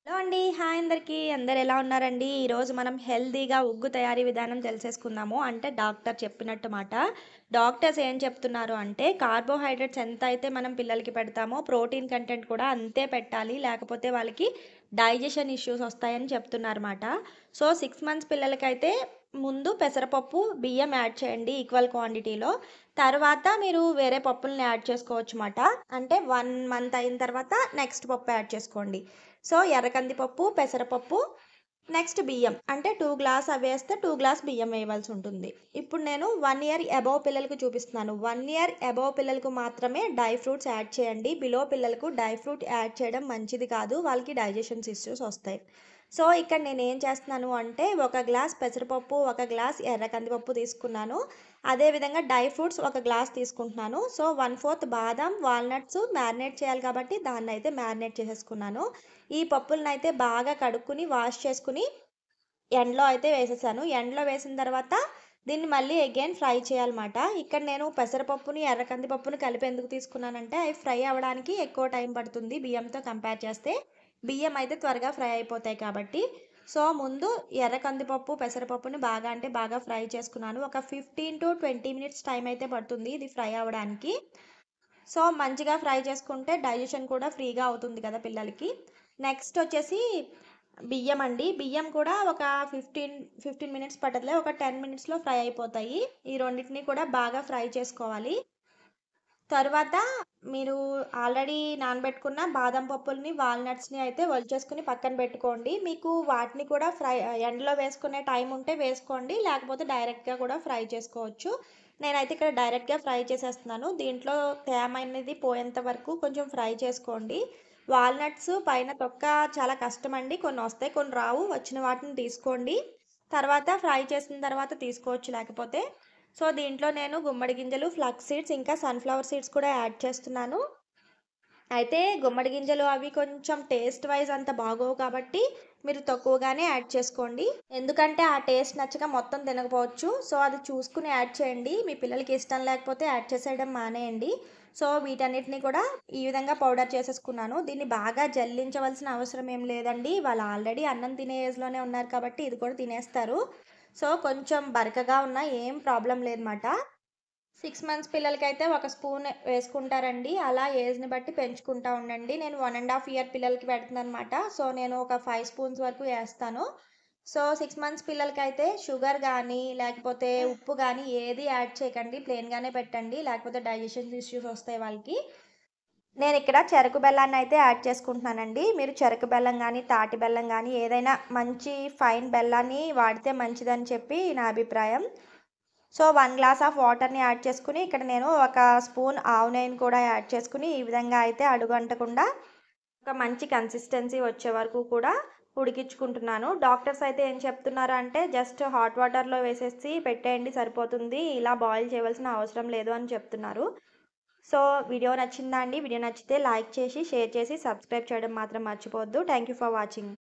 Hello అండి. Hi అందరికీ. అందరూ ఎలా ఉన్నారండి? ఈరోజు మనం హెల్తీగా ఉగ్గు తయారీ విధానం తెలిసేసుకుందాము. అంటే డాక్టర్ చెప్పినట్టు మాట. డాక్టర్స్ ఏం చెప్తున్నారు అంటే కార్బోహైడ్రేట్స్ ఎంతైతే మనం పిల్లలకి పెడతామో ప్రోటీన్ కంటెంట్ కూడా అంతే పెట్టాలి. లేకపోతే వాళ్ళకి డైజెషన్ ఇష్యూస్ వస్తాయని చెప్తున్నారన్నమాట. సో, 6 మంత్స్ పిల్లలకైతే ముందు పెసరపప్పు, బియ్యం యాడ్ చేయండి ఈక్వల్ క్వాంటిటీలో. తర్వాత మీరు వేరే పప్పుల్ని యాడ్ చేసుకోవచ్చు మాట. అంటే 1 మంత్ అయిన తర్వాత నెక్స్ట్ పప్పు యాడ్ చేసుకోండి. సో, ఎర్ర కందిపప్పు, పెసరపప్పు, నెక్స్ట్ బియ్యం. అంటే 2 గ్లాస్ అవేస్తే 2 గ్లాస్ బియ్యం వేయవలసుంటుంది. ఇప్పుడు నేను 1 ఇయర్ అబోవ్ పిల్లలకి చూపిస్తున్నాను. 1 ఇయర్ అబోవ్ పిల్లలకు మాత్రమే డ్రై ఫ్రూట్స్ యాడ్ చేయండి. బిలో పిల్లలకు డ్రై ఫ్రూట్ యాడ్ చేయడం మంచిది కాదు. వాళ్ళకి డైజెషన్స్ ఇష్యూస్ వస్తాయి. సో, ఇక్కడ నేనేం చేస్తున్నాను అంటే ఒక గ్లాస్ పెసరపప్పు, ఒక గ్లాస్ ఎర్ర కందిపప్పు తీసుకున్నాను. అదేవిధంగా డ్రై ఫ్రూట్స్ ఒక గ్లాస్ తీసుకుంటున్నాను. సో, 1/4 బాదాం, వాల్‌నట్స్ మ్యారినేట్ చేయాలి కాబట్టి దాన్నైతే మ్యారినేట్ చేసేసుకున్నాను. ఈ పప్పులనైతే బాగా కడుక్కొని, వాష్ చేసుకొని ఎండలో అయితే వేసేసాను. ఎండలో వేసిన తర్వాత దీన్ని మళ్ళీ అగైన్ ఫ్రై చేయాలన్నమాట. ఇక్కడ నేను పెసరపప్పుని, ఎర్ర కందిపప్పుని కలిపి ఎందుకు తీసుకున్నానంటే అవి ఫ్రై అవ్వడానికి ఎక్కువ టైం పడుతుంది బియ్యంతో కంపేర్ చేస్తే. బియ్యం అయితే త్వరగా ఫ్రై అయిపోతాయి కాబట్టి. సో, ముందు ఎర్ర కందిపప్పు, పెసరపప్పుని బాగా అంటే బాగా ఫ్రై చేసుకున్నాను. ఒక 15-20 మినిట్స్ టైం అయితే పడుతుంది ఇది ఫ్రై అవ్వడానికి. సో, మంచిగా ఫ్రై చేసుకుంటే డైజెషన్ కూడా ఫ్రీగా అవుతుంది కదా పిల్లలకి. నెక్స్ట్ వచ్చేసి బియ్యం అండి. బియ్యం కూడా ఒక 15 మినిట్స్ పట్టదులే. ఒక 10 మినిట్స్‌లో ఫ్రై అయిపోతాయి. ఈ రెండిటిని కూడా బాగా ఫ్రై చేసుకోవాలి. తరువాత మీరు ఆల్రెడీ నానబెట్టుకున్న బాదం పప్పుల్ని, వాల్‌నట్స్‌ని అయితే ఒలిచేసుకొని పక్కన పెట్టుకోండి. మీకు వాటిని కూడా ఎండలో వేసుకునే టైం ఉంటే వేసుకోండి. లేకపోతే డైరెక్ట్‌గా కూడా ఫ్రై చేసుకోవచ్చు. నేనైతే ఇక్కడ డైరెక్ట్‌గా ఫ్రై చేసేస్తున్నాను. దీంట్లో తేమ అనేది పోయేంత వరకు కొంచెం ఫ్రై చేసుకోండి. వాల్‌నట్స్ పైన తొక్క చాలా కష్టమండి. కొన్ని వస్తాయి, కొన్ని రావు. వచ్చిన వాటిని తీసుకోండి. తర్వాత ఫ్రై చేసిన తర్వాత తీసుకోవచ్చు లేకపోతే. సో, దీంట్లో నేను గుమ్మడి గింజలు, ఫ్లక్స్ సీడ్స్ ఇంకా సన్‌ఫ్లవర్ సీడ్స్ కూడా యాడ్ చేస్తున్నాను. అయితే గుమ్మడి గింజలు అవి కొంచెం టేస్ట్ వైస్ అంత బాగోవు కాబట్టి మీరు తక్కువగానే యాడ్ చేసుకోండి. ఎందుకంటే ఆ టేస్ట్ నచ్చక మొత్తం తినకపోవచ్చు. సో, అది చూసుకొని యాడ్ చేయండి. మీ పిల్లలకి ఇష్టం లేకపోతే యాడ్ చేసేయడం మానేయండి. సో, వీటన్నిటిని కూడా ఈ విధంగా పౌడర్ చేసేసుకున్నాను. దీన్ని బాగా జల్లించవలసిన అవసరం ఏం లేదండి. వాళ్ళు ఆల్రెడీ అన్నం తినే ఏజ్‌లోనే ఉన్నారు కాబట్టి ఇది కూడా తినేస్తారు. సో, కొంచెం బరకగా ఉన్నా ఏం ప్రాబ్లమ్ లేదన్నమాట. 6 మంత్స్ పిల్లలకైతే ఒక స్పూన్ వేసుకుంటారండి. అలా ఏజ్‌ని బట్టి పెంచుకుంటా ఉండండి. నేను 1 ½ ఇయర్ పిల్లలకి పెడుతున్నానన్నమాట. సో, నేను ఒక 5 స్పూన్స్ వరకు ఏస్తాను. సో, 6 మంత్స్ పిల్లలకైతే షుగర్ గానీ, లేకపోతే ఉప్పు గానీ ఏది యాడ్ చేయకండి. ప్లెయిన్‌గానే పెట్టండి. లేకపోతే డైజెషన్ ఇష్యూస్ వస్తాయి వాళ్ళకి. నేనిక్కడ చెరకు బెల్లాన్నయితే యాడ్ చేసుకుంటున్నానండి. మీరు చెరకు బెల్లం గానీ, తాటి బెల్లం గానీ ఏదైనా మంచి ఫైన్ బెల్లాన్ని వాడితే మంచిదని చెప్పి నా అభిప్రాయం. సో, 1 గ్లాస్ ఆఫ్ వాటర్‌ని యాడ్ చేసుకొని, ఇక్కడ నేను ఒక స్పూన్ ఆవు నెయ్యిని కూడా యాడ్ చేసుకొని, ఈ విధంగా అయితే అడుగంటకుండా ఒక మంచి కన్సిస్టెన్సీ వచ్చే వరకు కూడా ఉడికించుకుంటున్నాను. డాక్టర్స్ అయితే ఏం చెప్తున్నారు అంటే, జస్ట్ హాట్ వాటర్‌లో వేసేసి పెట్టేయండి సరిపోతుంది. ఇలా బాయిల్ చేయవలసిన అవసరం లేదు అని చెప్తున్నారు. సో, వీడియో నచ్చిందా అండి? వీడియో నచ్చితే లైక్ చేసి, షేర్ చేసి, సబ్స్క్రైబ్ చేయడం మాత్రం మర్చిపోవద్దు. Thank you for watching.